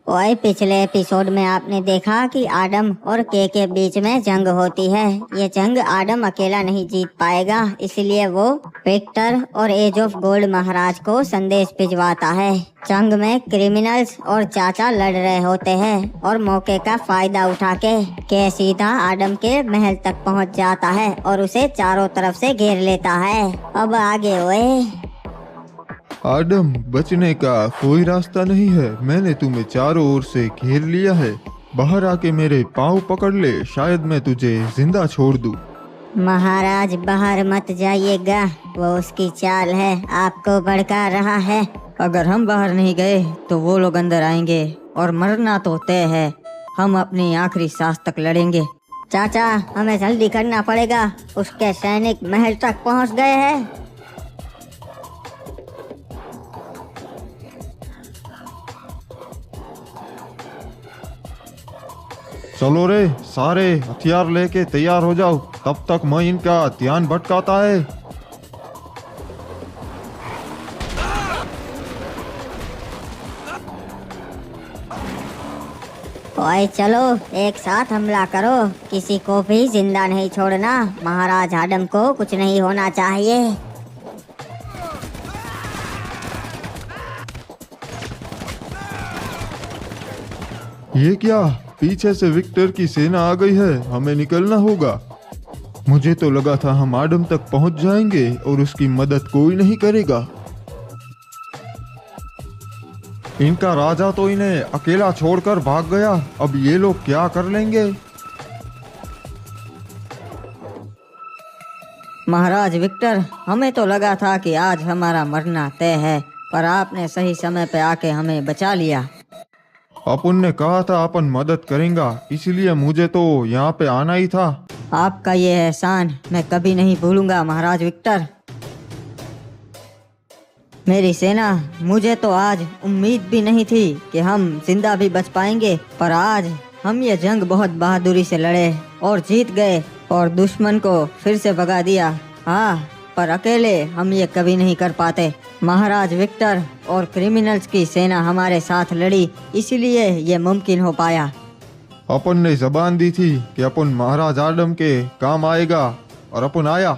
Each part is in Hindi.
ओए, पिछले एपिसोड में आपने देखा कि आदम और के बीच में जंग होती है। ये जंग आदम अकेला नहीं जीत पाएगा, इसलिए वो विक्टर और एज ऑफ गोल्ड महाराज को संदेश भिजवाता है। जंग में क्रिमिनल्स और चाचा लड़ रहे होते हैं और मौके का फायदा उठा के सीधा आदम के महल तक पहुंच जाता है और उसे चारों तरफ से घेर लेता है। अब आगे ओए। आदम, बचने का कोई रास्ता नहीं है। मैंने तुम्हें चारों ओर से घेर लिया है। बाहर आके मेरे पाँव पकड़ ले, शायद मैं तुझे जिंदा छोड़ दूं। महाराज, बाहर मत जाइएगा, वो उसकी चाल है, आपको भड़का रहा है। अगर हम बाहर नहीं गए तो वो लोग अंदर आएंगे और मरना तो तय है। हम अपनी आखिरी सांस तक लड़ेंगे। चाचा, हमें जल्दी करना पड़ेगा, उसके सैनिक महल तक पहुंच गए हैं। चलो रे, सारे हथियार लेके तैयार हो जाओ, तब तक मैं इनका ध्यान भटकाता है। ओए चलो, एक साथ हमला करो, किसी को भी जिंदा नहीं छोड़ना। महाराज आदम को कुछ नहीं होना चाहिए। ये क्या? पीछे से विक्टर की सेना आ गई है, हमें निकलना होगा। मुझे तो लगा था हम आदम तक पहुंच जाएंगे और उसकी मदद कोई नहीं करेगा। इनका राजा तो इन्हें अकेला छोड़कर भाग गया, अब ये लोग क्या कर लेंगे? महाराज विक्टर, हमें तो लगा था कि आज हमारा मरना तय है, पर आपने सही समय पे आके हमें बचा लिया। अपन ने कहा था अपन मदद करेंगा, इसलिए मुझे तो यहाँ पे आना ही था। आपका ये एहसान मैं कभी नहीं भूलूंगा महाराज विक्टर। मेरी सेना, मुझे तो आज उम्मीद भी नहीं थी कि हम जिंदा भी बच पाएंगे, पर आज हम ये जंग बहुत बहादुरी से लड़े और जीत गए और दुश्मन को फिर से भगा दिया। हाँ, पर अकेले हम ये कभी नहीं कर पाते। महाराज विक्टर और क्रिमिनल्स की सेना हमारे साथ लड़ी, इसलिए ये मुमकिन हो पाया। अपन ने जबान दी थी कि अपन महाराज आदम के काम आएगा और अपन आया।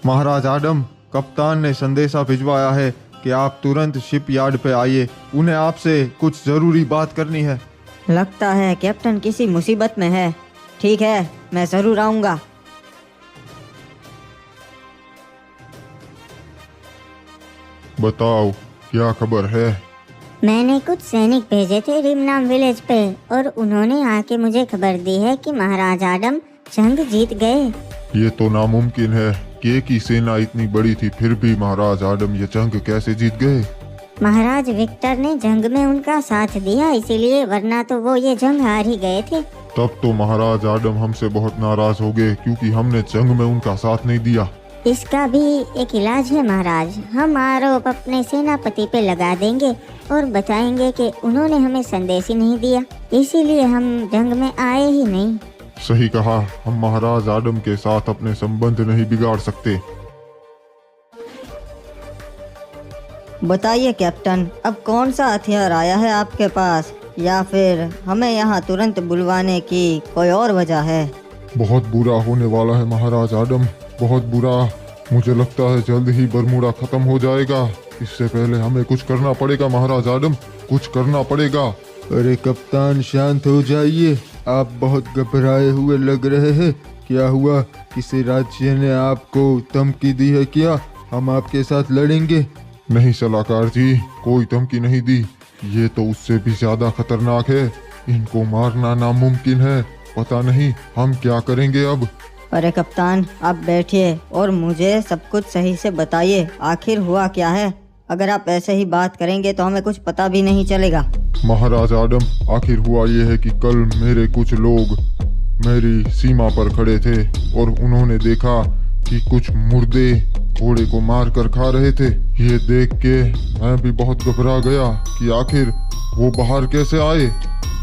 महाराज आदम, कप्तान ने संदेशा भिजवाया है कि आप तुरंत शिप यार्ड पे आइए, उन्हें आपसे कुछ जरूरी बात करनी है। लगता है कैप्टन किसी मुसीबत में है। ठीक है, मैं जरूर आऊंगा। बताओ, क्या खबर है? मैंने कुछ सैनिक भेजे थे रिमनाम विलेज पे और उन्होंने आके मुझे खबर दी है कि महाराज आदम जंग जीत गए। ये तो नामुमकिन है। के की सेना इतनी बड़ी थी, फिर भी महाराज आदम ये जंग कैसे जीत गए? महाराज विक्टर ने जंग में उनका साथ दिया, इसीलिए, वरना तो वो ये जंग हार ही गए थे। तब तो महाराज आदम हमसे बहुत नाराज हो गए, क्योंकि हमने जंग में उनका साथ नहीं दिया। इसका भी एक इलाज है महाराज। हम आरोप अपने सेनापति पे लगा देंगे और बताएंगे कि उन्होंने हमें संदेश ही नहीं दिया, इसीलिए हम जंग में आए ही नहीं। सही कहा, हम महाराज आदम के साथ अपने संबंध नहीं बिगाड़ सकते। बताइए कैप्टन, अब कौन सा हथियार आया है आपके पास, या फिर हमें यहाँ तुरंत बुलवाने की कोई और वजह है? बहुत बुरा होने वाला है महाराज आदम, बहुत बुरा। मुझे लगता है जल्द ही बरमूडा खत्म हो जाएगा। इससे पहले हमें कुछ करना पड़ेगा महाराज आदम, कुछ करना पड़ेगा। अरे कप्तान, शांत हो जाइए, आप बहुत घबराए हुए लग रहे हैं। क्या हुआ? किसी राज्य ने आपको धमकी दी है क्या? हम आपके साथ लड़ेंगे। नहीं सलाहकार जी, कोई धमकी नहीं दी। ये तो उससे भी ज्यादा खतरनाक है। इनको मारना नामुमकिन है। पता नहीं हम क्या करेंगे अब। अरे कप्तान, आप बैठिए और मुझे सब कुछ सही से बताइए, आखिर हुआ क्या है? अगर आप ऐसे ही बात करेंगे तो हमें कुछ पता भी नहीं चलेगा। महाराज आदम, आखिर हुआ ये है कि कल मेरे कुछ लोग मेरी सीमा पर खड़े थे और उन्होंने देखा कि कुछ मुर्दे घोड़े को मार कर खा रहे थे। ये देख के मैं भी बहुत घबरा गया कि आखिर वो बाहर कैसे आए।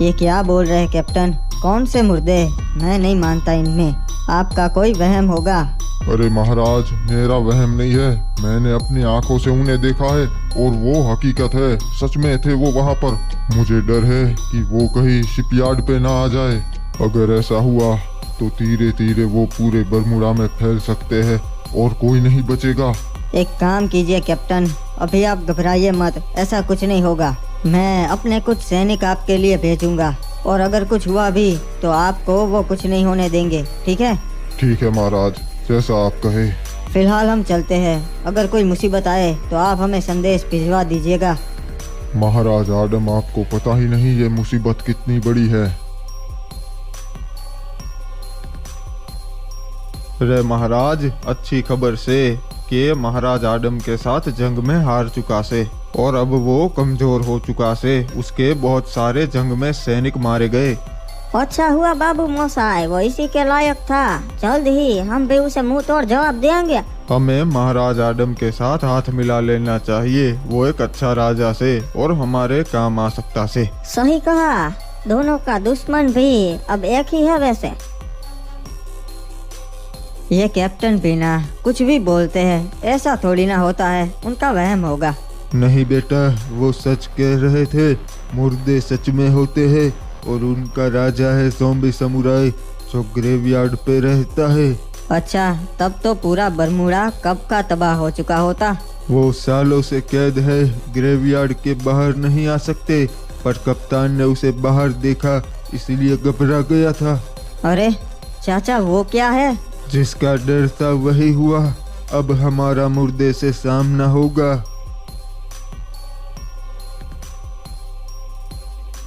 ये क्या बोल रहे हैं कैप्टन? कौन से मुर्दे? मैं नहीं मानता इनमें, आपका कोई वहम होगा। अरे महाराज, मेरा वहम नहीं है, मैंने अपनी आंखों से उन्हें देखा है और वो हकीकत है, सच में थे वो वहाँ पर। मुझे डर है कि वो कहीं शिपयार्ड पे ना आ जाए। अगर ऐसा हुआ तो धीरे धीरे वो पूरे बरमूडा में फैल सकते हैं और कोई नहीं बचेगा। एक काम कीजिए कैप्टन, अभी आप घबराइए मत, ऐसा कुछ नहीं होगा। मैं अपने कुछ सैनिक आपके लिए भेजूंगा और अगर कुछ हुआ भी तो आपको वो कुछ नहीं होने देंगे, ठीक है? ठीक है महाराज, जैसा आप कहे। फिलहाल हम चलते हैं, अगर कोई मुसीबत आए तो आप हमें संदेश भिजवा दीजिएगा। महाराज आडम, आपको पता ही नहीं ये मुसीबत कितनी बड़ी है। रे महाराज, अच्छी खबर से कि महाराज आडम के साथ जंग में हार चुका से और अब वो कमजोर हो चुका से। उसके बहुत सारे जंग में सैनिक मारे गए। अच्छा हुआ बाबू मोसाई, वो इसी के लायक था। जल्द ही हम भी उसे मुंह तोड़ जवाब देंगे। हमें महाराज आडम के साथ हाथ मिला लेना चाहिए, वो एक अच्छा राजा से और हमारे काम आ सकता से। सही कहा, दोनों का दुश्मन भी अब एक ही है वैसे। ये कैप्टन भी ना कुछ भी बोलते हैं, ऐसा थोड़ी ना होता है, उनका वहम होगा। नहीं बेटा, वो सच कह रहे थे, मुर्दे सच में होते हैं और उनका राजा है ज़ॉम्बी समुराई जो ग्रेवयार्ड पे रहता है। अच्छा, तब तो पूरा बरमूडा कब का तबाह हो चुका होता। वो सालों से कैद है, ग्रेवयार्ड के बाहर नहीं आ सकते, पर कप्तान ने उसे बाहर देखा इसलिए घबरा गया था। अरे चाचा, वो क्या है? जिसका डर था वही हुआ, अब हमारा मुर्दे से सामना होगा।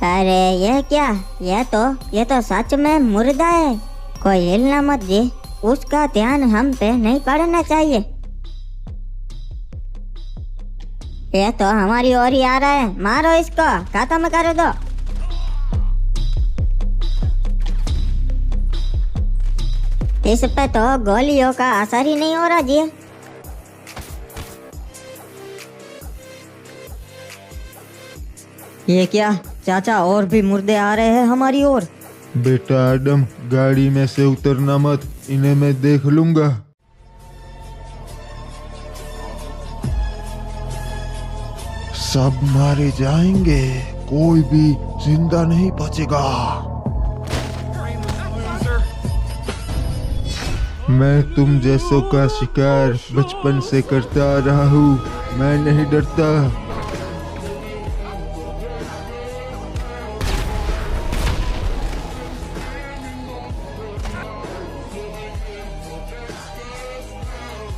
अरे ये क्या, ये तो सच में मुर्दा है। कोई हिलना मत जी, उसका ध्यान हम पे नहीं पड़ना चाहिए। ये तो हमारी ओर ही आ रहा है, मारो इसको, खत्म कर दो। इस पे तो गोलियों का असर ही नहीं हो रहा जी। ये क्या चाचा, और भी मुर्दे आ रहे हैं हमारी ओर। बेटा आडम, गाड़ी में से उतरना मत, इन्हें मैं देख लूंगा। सब मारे जाएंगे, कोई भी जिंदा नहीं बचेगा। मैं तुम जैसों का शिकार बचपन से करता आ रहा हूँ, मैं नहीं डरता।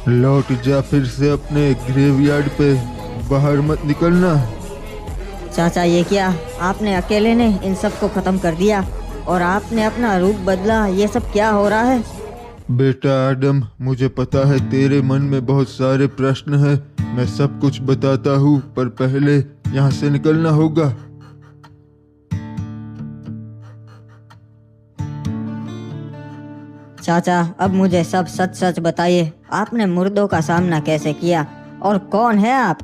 लौट जा फिर से अपने ग्रेवयार्ड पे, बाहर मत निकलना। चाचा, ये क्या, आपने अकेले ने इन सब को खत्म कर दिया और आपने अपना रूप बदला, ये सब क्या हो रहा है? बेटा आडम, मुझे पता है तेरे मन में बहुत सारे प्रश्न हैं, मैं सब कुछ बताता हूँ, पर पहले यहाँ से निकलना होगा। चाचा, अब मुझे सब सच सच बताइए, आपने मुर्दों का सामना कैसे किया और कौन है आप?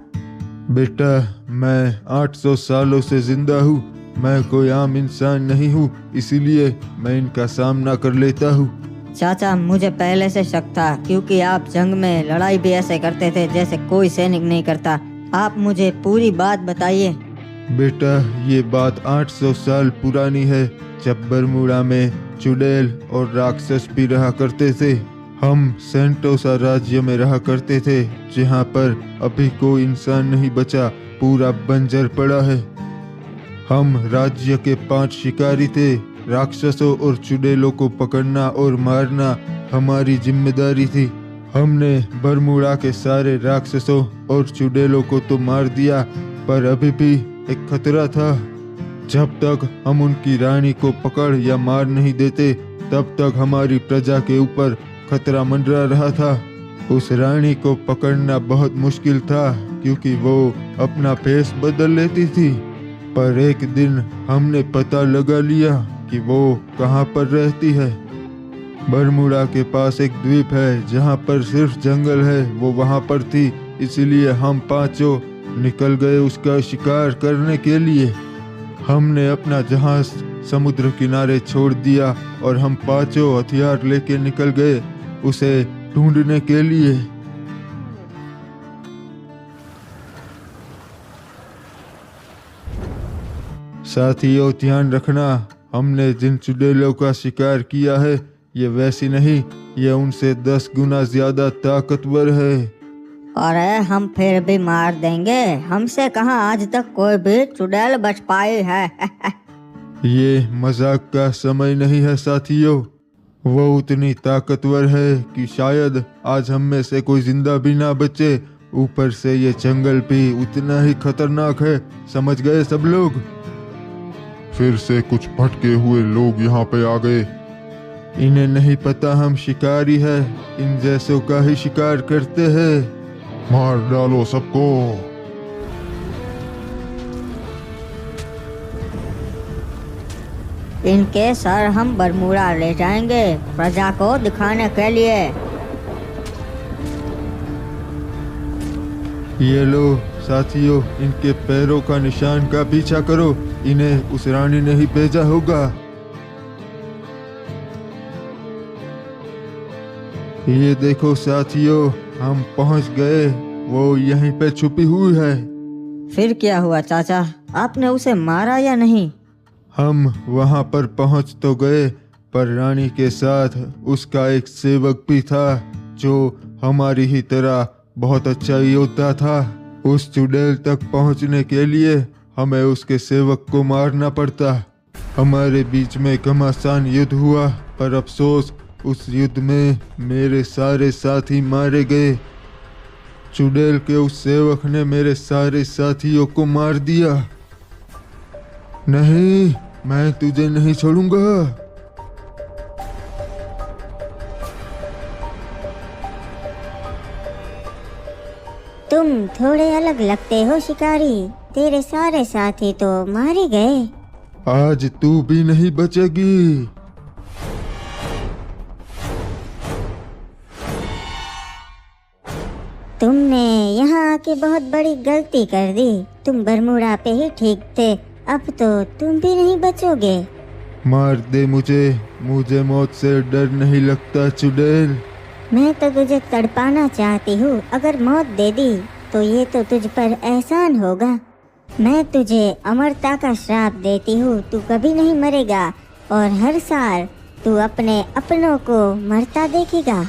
बेटा, मैं 800 सालों से जिंदा हूँ, मैं कोई आम इंसान नहीं हूँ, इसीलिए मैं इनका सामना कर लेता हूँ। चाचा, मुझे पहले से शक था, क्योंकि आप जंग में लड़ाई भी ऐसे करते थे जैसे कोई सैनिक नहीं करता। आप मुझे पूरी बात बताइए। बेटा, ये बात 800 साल पुरानी है, जब बरमूडा में चुड़ैल और राक्षस भी रहा करते थे। हम सेंटोसा राज्य में रहा करते थे, जहाँ पर अभी कोई इंसान नहीं बचा, पूरा बंजर पड़ा है। हम राज्य के 5 शिकारी थे, राक्षसों और चुड़ैलों को पकड़ना और मारना हमारी जिम्मेदारी थी। हमने बरमूडा के सारे राक्षसों और चुड़ैलों को तो मार दिया, पर अभी भी एक खतरा था। जब तक हम उनकी रानी को पकड़ या मार नहीं देते, तब तक हमारी प्रजा के ऊपर खतरा मंडरा रहा था। उस रानी को पकड़ना बहुत मुश्किल था, क्योंकि वो अपना भेष बदल लेती थी। पर एक दिन हमने पता लगा लिया कि वो कहाँ पर रहती है। बरमूडा के पास एक द्वीप है जहाँ पर सिर्फ जंगल है, वो वहाँ पर थी, इसलिए हम 5 निकल गए उसका शिकार करने के लिए। हमने अपना जहाज समुद्र किनारे छोड़ दिया और हम पांचों हथियार लेके निकल गए उसे ढूंढने के लिए। साथियों, ध्यान रखना, हमने जिन चुड़ैलों का शिकार किया है ये वैसी नहीं, ये उनसे 10 गुना ज्यादा ताकतवर है। अरे हम फिर भी मार देंगे, हमसे कहाँ आज तक कोई भी चुड़ैल बच पाई है। ये मजाक का समय नहीं है साथियों, वो उतनी ताकतवर है कि शायद आज हम में से कोई जिंदा भी ना बचे। ऊपर से ये जंगल भी उतना ही खतरनाक है, समझ गए सब लोग? फिर से कुछ भटके हुए लोग यहाँ पे आ गए। इन्हें नहीं पता हम शिकारी है, इन जैसों का ही शिकार करते हैं। मार डालो सबको। इनके सर हम बरमूडा ले जाएंगे प्रजा को दिखाने के लिए। ये लो साथियों, इनके पैरों का निशान का पीछा करो, इन्हें उस रानी ने ही भेजा होगा। ये देखो साथियों, हम पहुंच गए, वो यहीं पे छुपी हुई है। फिर क्या हुआ चाचा, आपने उसे मारा या नहीं? हम वहां पर पहुंच तो गए, पर रानी के साथ उसका एक सेवक भी था जो हमारी ही तरह बहुत अच्छा योद्धा था। उस चुड़ैल तक पहुंचने के लिए हमें उसके सेवक को मारना पड़ता। हमारे बीच में घमासान युद्ध हुआ, पर अफसोस उस युद्ध में मेरे सारे साथी मारे गए। चुड़ैल के उस सेवक ने मेरे सारे साथियों को मार दिया। नहीं, मैं तुझे नहीं छोड़ूंगा। तुम थोड़े अलग लगते हो शिकारी, तेरे सारे साथी तो मारे गए। आज तू भी नहीं बचेगी। तुमने यहाँ आके बहुत बड़ी गलती कर दी। तुम बरमूडा पे ही ठीक थे, अब तो तुम भी नहीं बचोगे। मार दे मुझे मौत से डर नहीं लगता चुड़ैल। मैं तो तुझे तड़पाना चाहती हूँ, अगर मौत दे दी तो ये तो तुझ पर एहसान होगा। मैं तुझे अमरता का श्राप देती हूँ, तू कभी नहीं मरेगा और हर साल तू अपने अपनों को मरता देखेगा।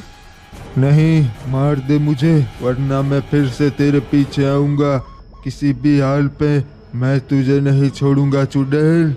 नहीं, मार दे मुझे, वरना मैं फिर से तेरे पीछे आऊंगा। किसी भी हाल पे मैं तुझे नहीं छोड़ूंगा चुड़ैल।